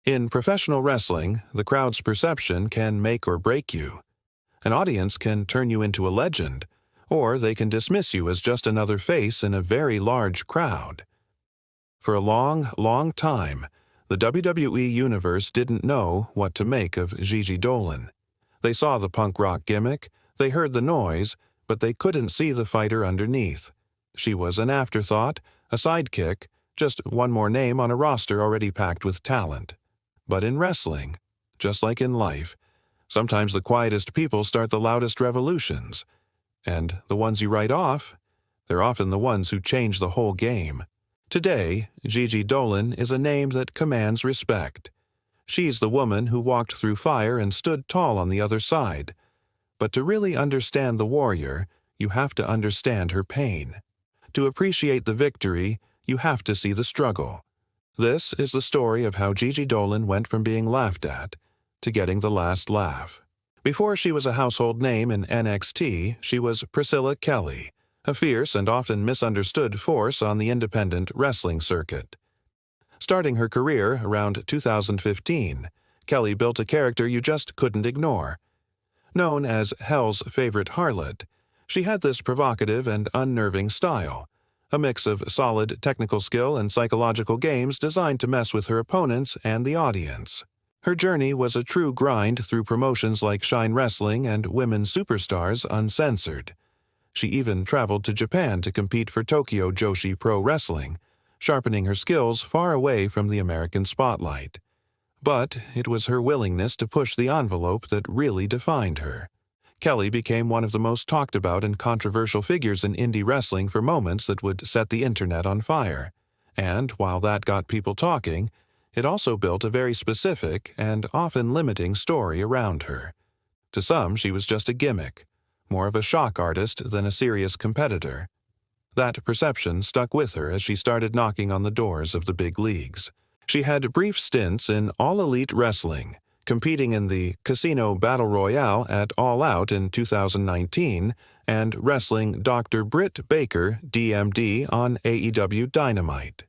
In professional wrestling, the crowd's perception can make or break you. An audience can turn you into a legend, or they can dismiss you as just another face in a very large crowd. For a long, long time, the WWE Universe didn't know what to make of Gigi Dolin. They saw the punk rock gimmick, they heard the noise, but they couldn't see the fighter underneath. She was an afterthought, a sidekick, just one more name on a roster already packed with talent. But in wrestling, just like in life, sometimes the quietest people start the loudest revolutions. And the ones you write off, they're often the ones who change the whole game. Today, Gigi Dolin is a name that commands respect. She's the woman who walked through fire and stood tall on the other side. But to really understand the warrior, you have to understand her pain. To appreciate the victory, you have to see the struggle. This is the story of how Gigi Dolin went from being laughed at to getting the last laugh. Before she was a household name in NXT, she was Priscilla Kelly, a fierce and often misunderstood force on the independent wrestling circuit. Starting her career around 2015, Kelly built a character you just couldn't ignore. Known as Hell's favorite harlot, she had this provocative and unnerving style, a mix of solid technical skill and psychological games designed to mess with her opponents and the audience. Her journey was a true grind through promotions like Shine Wrestling and Women's Superstars Uncensored. She even traveled to Japan to compete for Tokyo Joshi Pro Wrestling, sharpening her skills far away from the American spotlight. But it was her willingness to push the envelope that really defined her. Kelly became one of the most talked about and controversial figures in indie wrestling for moments that would set the internet on fire. And while that got people talking, it also built a very specific and often limiting story around her. To some, she was just a gimmick, more of a shock artist than a serious competitor. That perception stuck with her as she started knocking on the doors of the big leagues. She had brief stints in All Elite Wrestling, competing in the Casino Battle Royale at All Out in 2019 and wrestling Dr. Britt Baker, DMD, on AEW Dynamite.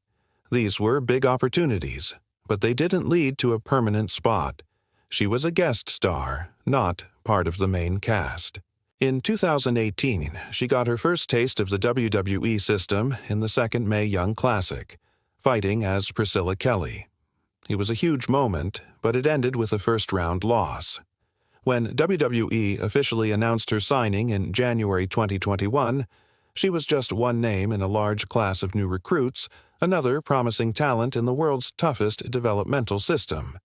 These were big opportunities, but they didn't lead to a permanent spot. She was a guest star, not part of the main cast. In 2018, she got her first taste of the WWE system in the second Mae Young Classic, fighting as Priscilla Kelly. It was a huge moment, but it ended with a first-round loss. When WWE officially announced her signing in January 2021, she was just one name in a large class of new recruits, another promising talent in the world's toughest developmental system.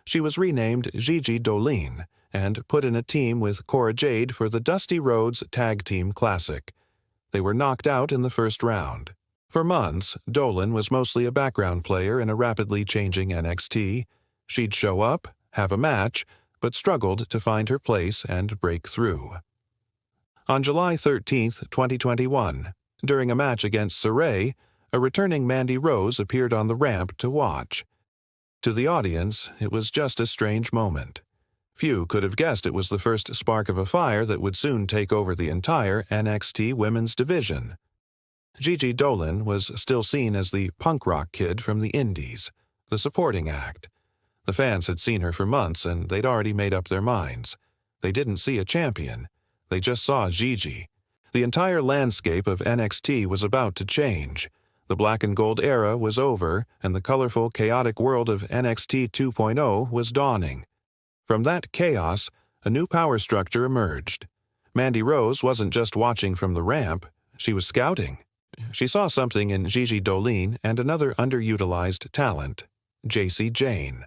She was renamed Gigi Dolin and put in a team with Cora Jade for the Dusty Rhodes Tag Team Classic. They were knocked out in the first round. For months, Dolin was mostly a background player in a rapidly changing NXT. She'd show up, have a match, but struggled to find her place and break through. On July 13, 2021, during a match against Sarray, a returning Mandy Rose appeared on the ramp to watch. To the audience, it was just a strange moment. Few could have guessed it was the first spark of a fire that would soon take over the entire NXT women's division. Gigi Dolin was still seen as the punk rock kid from the indies, the supporting act. The fans had seen her for months and they'd already made up their minds. They didn't see a champion. They just saw Gigi. The entire landscape of NXT was about to change. The black and gold era was over and the colorful, chaotic world of NXT 2.0 was dawning. From that chaos, a new power structure emerged. Mandy Rose wasn't just watching from the ramp, she was scouting. She saw something in Gigi Dolin and another underutilized talent, Jacy Jayne.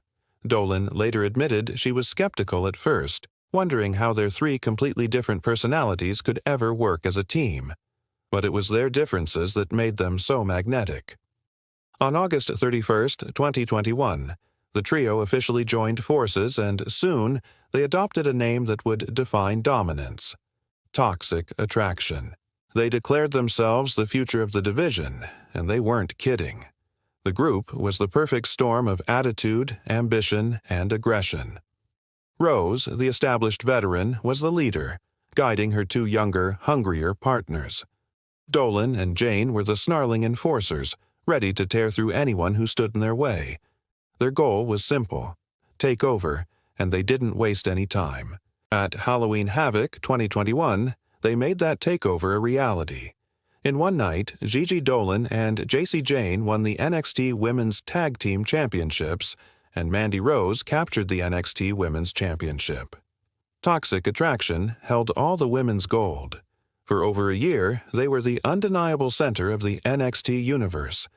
Dolin later admitted she was skeptical at first, wondering how their three completely different personalities could ever work as a team. But it was their differences that made them so magnetic. On August 31, 2021, the trio officially joined forces and soon they adopted a name that would define dominance: Toxic Attraction. They declared themselves the future of the division, and they weren't kidding. The group was the perfect storm of attitude, ambition, and aggression. Rose, the established veteran, was the leader, guiding her two younger, hungrier partners. Dolin and Jayne were the snarling enforcers, ready to tear through anyone who stood in their way. Their goal was simple: take over, and they didn't waste any time. At Halloween Havoc 2021, they made that takeover a reality. In one night, Gigi Dolin and Jacy Jayne won the NXT Women's Tag Team Championships, and Mandy Rose captured the NXT Women's Championship. Toxic Attraction held all the women's gold. For over a year, they were the undeniable center of the NXT Universe,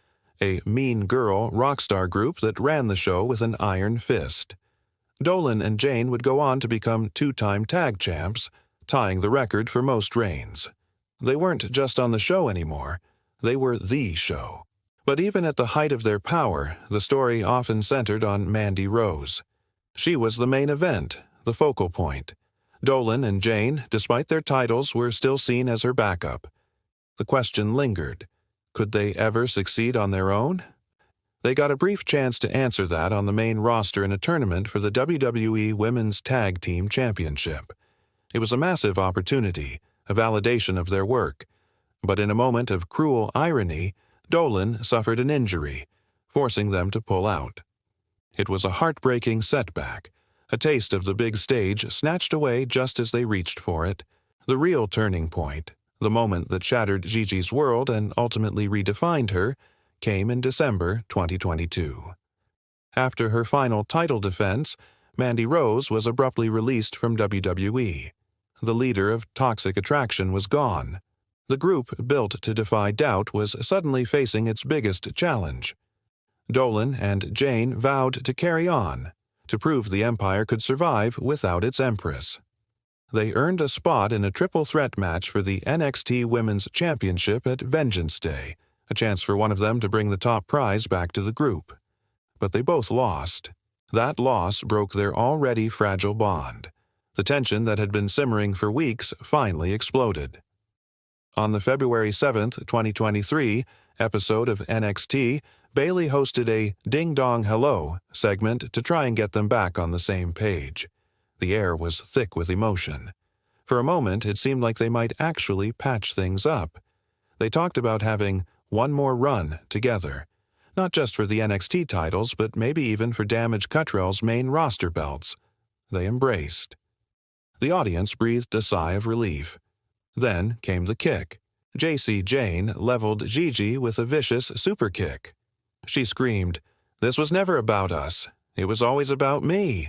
a mean girl rock star group that ran the show with an iron fist. Dolin and Jayne would go on to become two-time tag champs, tying the record for most reigns. They weren't just on the show anymore, they were the show. But even at the height of their power, the story often centered on Mandy Rose. She was the main event, the focal point. Dolin and Jayne, despite their titles, were still seen as her backup. The question lingered: could they ever succeed on their own? They got a brief chance to answer that on the main roster in a tournament for the WWE Women's Tag Team Championship. It was a massive opportunity, a validation of their work. But in a moment of cruel irony, Dolin suffered an injury, forcing them to pull out. It was a heartbreaking setback, a taste of the big stage snatched away just as they reached for it. The real turning point, the moment that shattered Gigi's world and ultimately redefined her, came in December 2022. After her final title defense, Mandy Rose was abruptly released from WWE. The leader of Toxic Attraction was gone. The group built to defy doubt was suddenly facing its biggest challenge. Dolin and Jayne vowed to carry on, to prove the Empire could survive without its Empress. They earned a spot in a triple threat match for the NXT Women's Championship at Vengeance Day, a chance for one of them to bring the top prize back to the group. But they both lost. That loss broke their already fragile bond. The tension that had been simmering for weeks finally exploded. On the February 7, 2023, episode of NXT, Bayley hosted a Ding Dong Hello segment to try and get them back on the same page. The air was thick with emotion. For a moment, it seemed like they might actually patch things up. They talked about having one more run together, not just for the NXT titles, but maybe even for Damage Cuttrell's main roster belts. They embraced. The audience breathed a sigh of relief. Then came the kick. Jacy Jayne leveled Gigi with a vicious super kick. She screamed, "This was never about us. It was always about me,"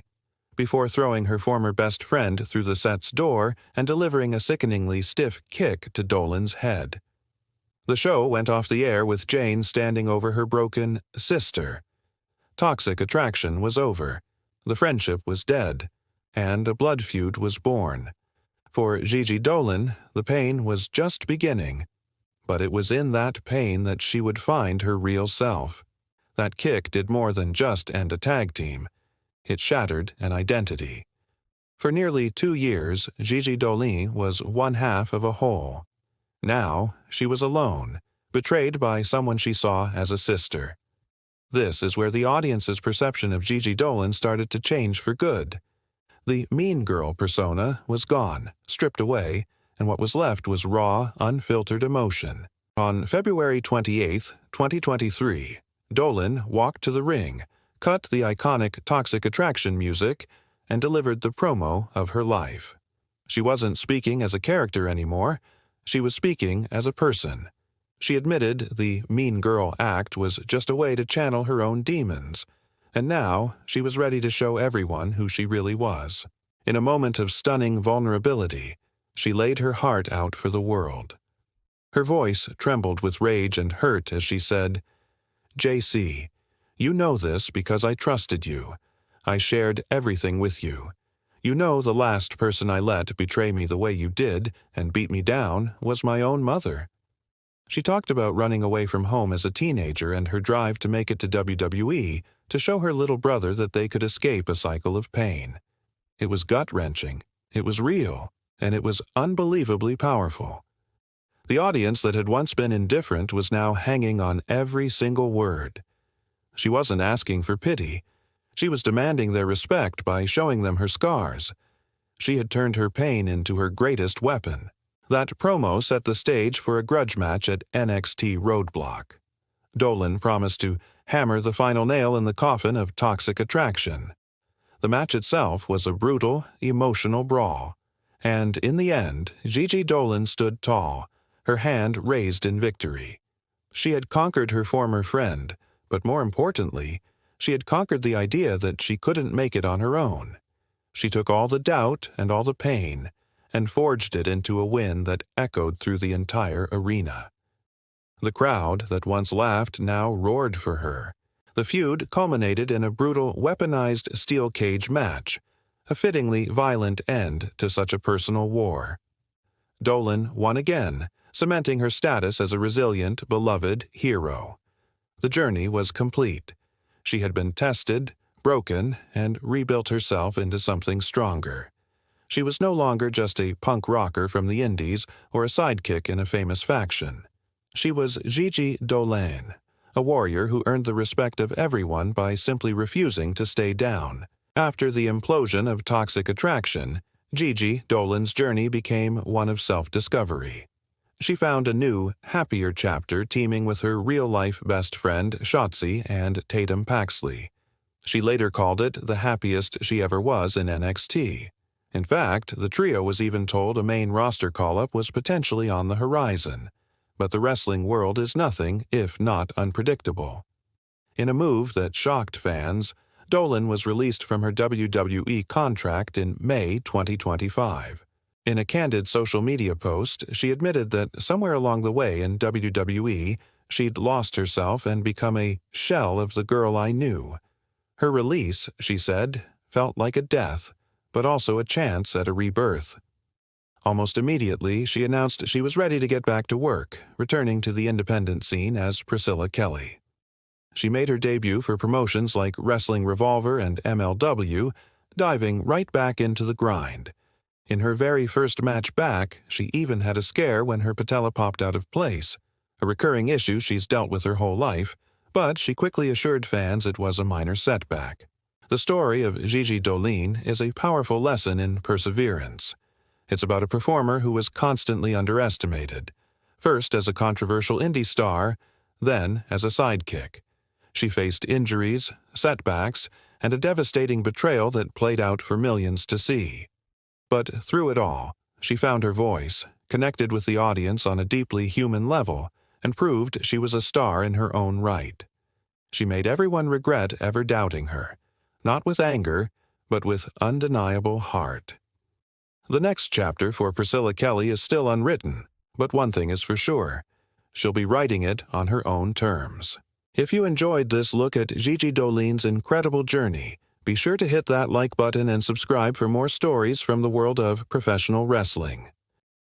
before throwing her former best friend through the set's door and delivering a sickeningly stiff kick to Dolin's head. The show went off the air with Jayne standing over her broken sister. Toxic Attraction was over. The friendship was dead, and a blood feud was born. For Gigi Dolin, the pain was just beginning. But it was in that pain that she would find her real self. That kick did more than just end a tag team. It shattered an identity. For nearly 2 years, Gigi Dolin was one half of a whole. Now, she was alone, betrayed by someone she saw as a sister. This is where the audience's perception of Gigi Dolin started to change for good. The mean girl persona was gone, stripped away, and what was left was raw, unfiltered emotion. On February 28, 2023, Dolin walked to the ring, cut the iconic Toxic Attraction music, and delivered the promo of her life. She wasn't speaking as a character anymore. She was speaking as a person. She admitted the mean girl act was just a way to channel her own demons, and now she was ready to show everyone who she really was. In a moment of stunning vulnerability, she laid her heart out for the world. Her voice trembled with rage and hurt as she said, "JC, you know this because I trusted you. I shared everything with you. You know the last person I let betray me the way you did and beat me down was my own mother." She talked about running away from home as a teenager and her drive to make it to WWE to show her little brother that they could escape a cycle of pain. It was gut-wrenching, it was real, and it was unbelievably powerful. The audience that had once been indifferent was now hanging on every single word. She wasn't asking for pity. She was demanding their respect by showing them her scars. She had turned her pain into her greatest weapon. That promo set the stage for a grudge match at NXT Roadblock. Dolin promised to hammer the final nail in the coffin of toxic attraction. The match itself was a brutal, emotional brawl, and in the end, Gigi Dolin stood tall, her hand raised in victory. She had conquered her former friend, but more importantly, she had conquered the idea that she couldn't make it on her own. She took all the doubt and all the pain and forged it into a win that echoed through the entire arena. The crowd that once laughed now roared for her. The feud culminated in a brutal, weaponized steel cage match, a fittingly violent end to such a personal war. Dolin won again, cementing her status as a resilient, beloved hero. The journey was complete. She had been tested, broken, and rebuilt herself into something stronger. She was no longer just a punk rocker from the indies or a sidekick in a famous faction. She was Gigi Dolin, a warrior who earned the respect of everyone by simply refusing to stay down. After the implosion of toxic attraction, Gigi Dolin's journey became one of self-discovery. She found a new, happier chapter teaming with her real-life best friend Shotzi and Tatum Paxley. She later called it the happiest she ever was in NXT. In fact, the trio was even told a main roster call-up was potentially on the horizon. But the wrestling world is nothing if not unpredictable. In a move that shocked fans, Dolin was released from her WWE contract in May 2025. In a candid social media post, she admitted that somewhere along the way in WWE, she'd lost herself and become a shell of the girl I knew. Her release, she said, felt like a death, but also a chance at a rebirth. Almost immediately, she announced she was ready to get back to work, returning to the independent scene as Priscilla Kelly. She made her debut for promotions like Wrestling Revolver and MLW, diving right back into the grind. In her very first match back, she even had a scare when her patella popped out of place, a recurring issue she's dealt with her whole life, but she quickly assured fans it was a minor setback. The story of Gigi Dolin is a powerful lesson in perseverance. It's about a performer who was constantly underestimated, first as a controversial indie star, then as a sidekick. She faced injuries, setbacks, and a devastating betrayal that played out for millions to see. But through it all, she found her voice, connected with the audience on a deeply human level, and proved she was a star in her own right. She made everyone regret ever doubting her, not with anger, but with undeniable heart. The next chapter for Priscilla Kelly is still unwritten, but one thing is for sure. She'll be writing it on her own terms. If you enjoyed this look at Gigi Dolin's incredible journey, be sure to hit that like button and subscribe for more stories from the world of professional wrestling.